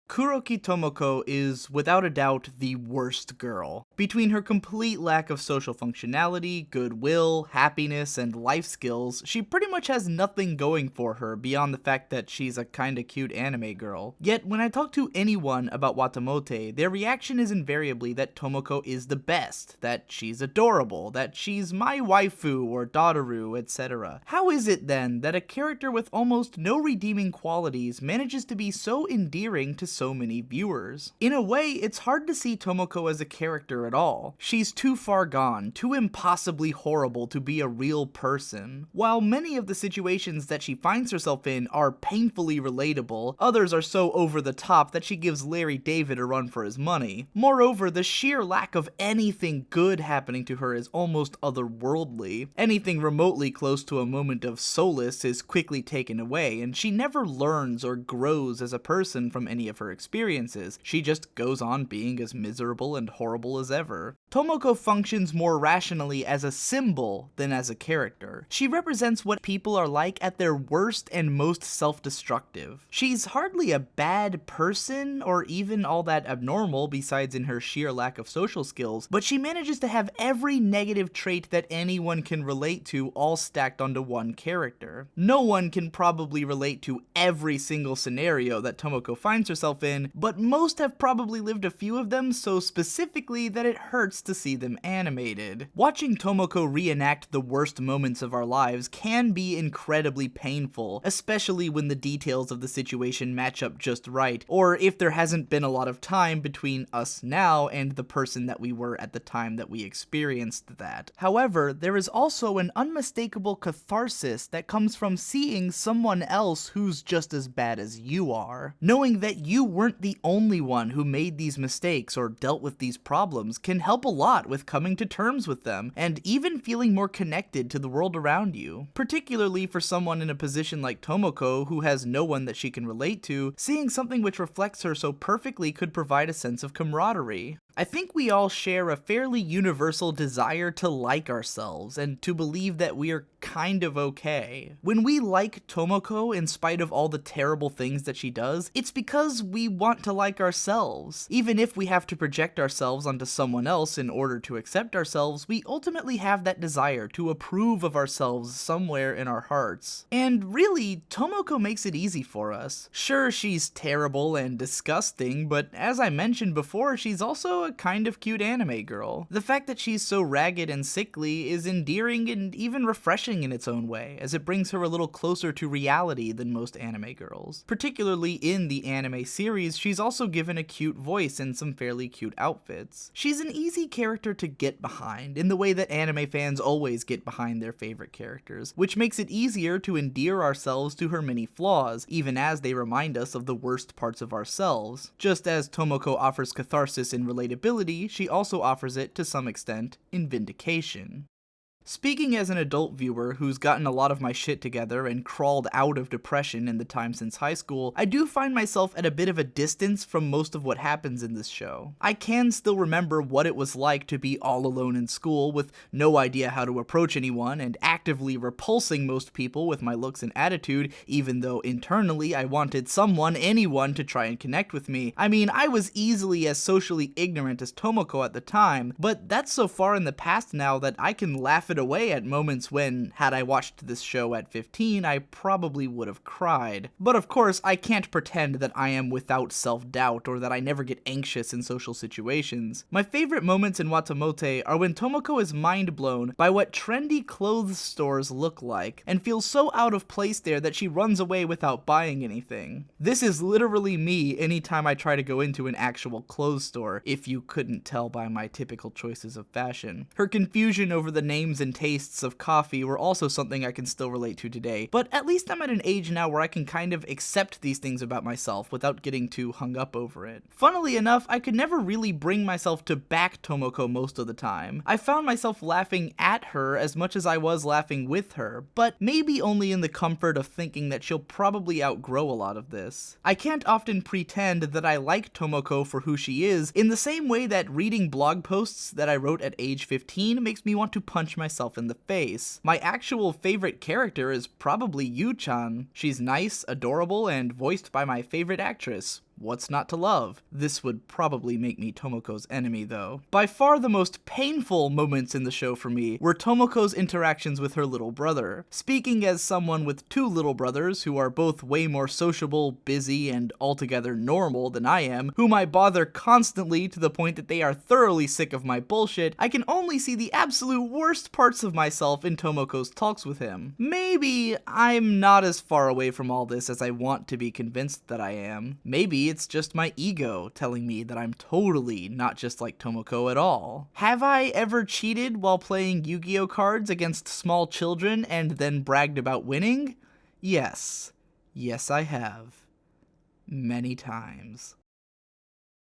Kuroki Tomoko is, without a doubt, the worst girl. Between her complete lack of social functionality, goodwill, happiness, and life skills, she pretty much has nothing going for her beyond the fact that she's a kinda cute anime girl. Yet, when I talk to anyone about Watamote, their reaction is invariably that Tomoko is the best, that she's adorable, that she's my waifu or daughteru, etc. How is it then that a character with almost no redeeming qualities manages to be so endearing to so many viewers? In a way, it's hard to see Tomoko as a character at all. She's too far gone, too impossibly horrible to be a real person. While many of the situations that she finds herself in are painfully relatable, others are so over the top that she gives Larry David a run for his money. Moreover, the sheer lack of anything good happening to her is almost otherworldly. Anything remotely close to a moment of solace is quickly taken away, and she never learns or grows as a person from any of her experiences. She just goes on being as miserable and horrible as ever. Tomoko functions more rationally as a symbol than as a character. She represents what people are like at their worst and most self-destructive. She's hardly a bad person or even all that abnormal besides in her sheer lack of social skills, but she manages to have every negative trait that anyone can relate to all stacked onto one character. No one can probably relate to every single scenario that Tomoko finds herself in, but most have probably lived a few of them so specifically that it hurts to see them animated. Watching Tomoko reenact the worst moments of our lives can be incredibly painful, especially when the details of the situation match up just right, or if there hasn't been a lot of time between us now and the person that we were at the time that we experienced that. However, there is also an unmistakable catharsis that comes from seeing someone else who's just as bad as you are. Knowing that you weren't the only one who made these mistakes or dealt with these problems can help a lot with coming to terms with them, and even feeling more connected to the world around you. Particularly for someone in a position like Tomoko who has no one that she can relate to, seeing something which reflects her so perfectly could provide a sense of camaraderie. I think we all share a fairly universal desire to like ourselves and to believe that we are kind of okay. When we like Tomoko in spite of all the terrible things that she does, it's because we want to like ourselves. Even if we have to project ourselves onto someone else in order to accept ourselves, we ultimately have that desire to approve of ourselves somewhere in our hearts. And really, Tomoko makes it easy for us. Sure, she's terrible and disgusting, but as I mentioned before, she's also a kind of cute anime girl. The fact that she's so ragged and sickly is endearing and even refreshing in its own way, as it brings her a little closer to reality than most anime girls. Particularly in the anime series, she's also given a cute voice and some fairly cute outfits. She's an easy character to get behind, in the way that anime fans always get behind their favorite characters, which makes it easier to endear ourselves to her many flaws, even as they remind us of the worst parts of ourselves. Just as Tomoko offers catharsis in relatability, she also offers it to some extent in vindication. Speaking as an adult viewer who's gotten a lot of my shit together and crawled out of depression in the time since high school, I do find myself at a bit of a distance from most of what happens in this show. I can still remember what it was like to be all alone in school with no idea how to approach anyone and actively repulsing most people with my looks and attitude, even though internally I wanted anyone to try and connect with me. I mean, I was easily as socially ignorant as Tomoko at the time, but that's so far in the past now that I can laugh it away at moments when, had I watched this show at 15, I probably would have cried. But of course, I can't pretend that I am without self-doubt or that I never get anxious in social situations. My favorite moments in Watamote are when Tomoko is mind-blown by what trendy clothes stores look like, and feels so out of place there that she runs away without buying anything. This is literally me anytime I try to go into an actual clothes store, if you couldn't tell by my typical choices of fashion. Her confusion over the names and tastes of coffee were also something I can still relate to today, but at least I'm at an age now where I can kind of accept these things about myself without getting too hung up over it. Funnily enough, I could never really bring myself to back Tomoko most of the time. I found myself laughing at her as much as I was laughing with her, but maybe only in the comfort of thinking that she'll probably outgrow a lot of this. I can't often pretend that I like Tomoko for who she is, in the same way that reading blog posts that I wrote at age 15 makes me want to punch myself in the face. My actual favorite character is probably Yu-chan. She's nice, adorable, and voiced by my favorite actress, What's not to love? This would probably make me Tomoko's enemy, though. By far the most painful moments in the show for me were Tomoko's interactions with her little brother. Speaking as someone with two little brothers who are both way more sociable, busy, and altogether normal than I am, whom I bother constantly to the point that they are thoroughly sick of my bullshit, I can only see the absolute worst parts of myself in Tomoko's talks with him. Maybe I'm not as far away from all this as I want to be convinced that I am. Maybe it's just my ego telling me that I'm totally not just like Tomoko at all. Have I ever cheated while playing Yu-Gi-Oh cards against small children and then bragged about winning? Yes. Yes, I have. Many times.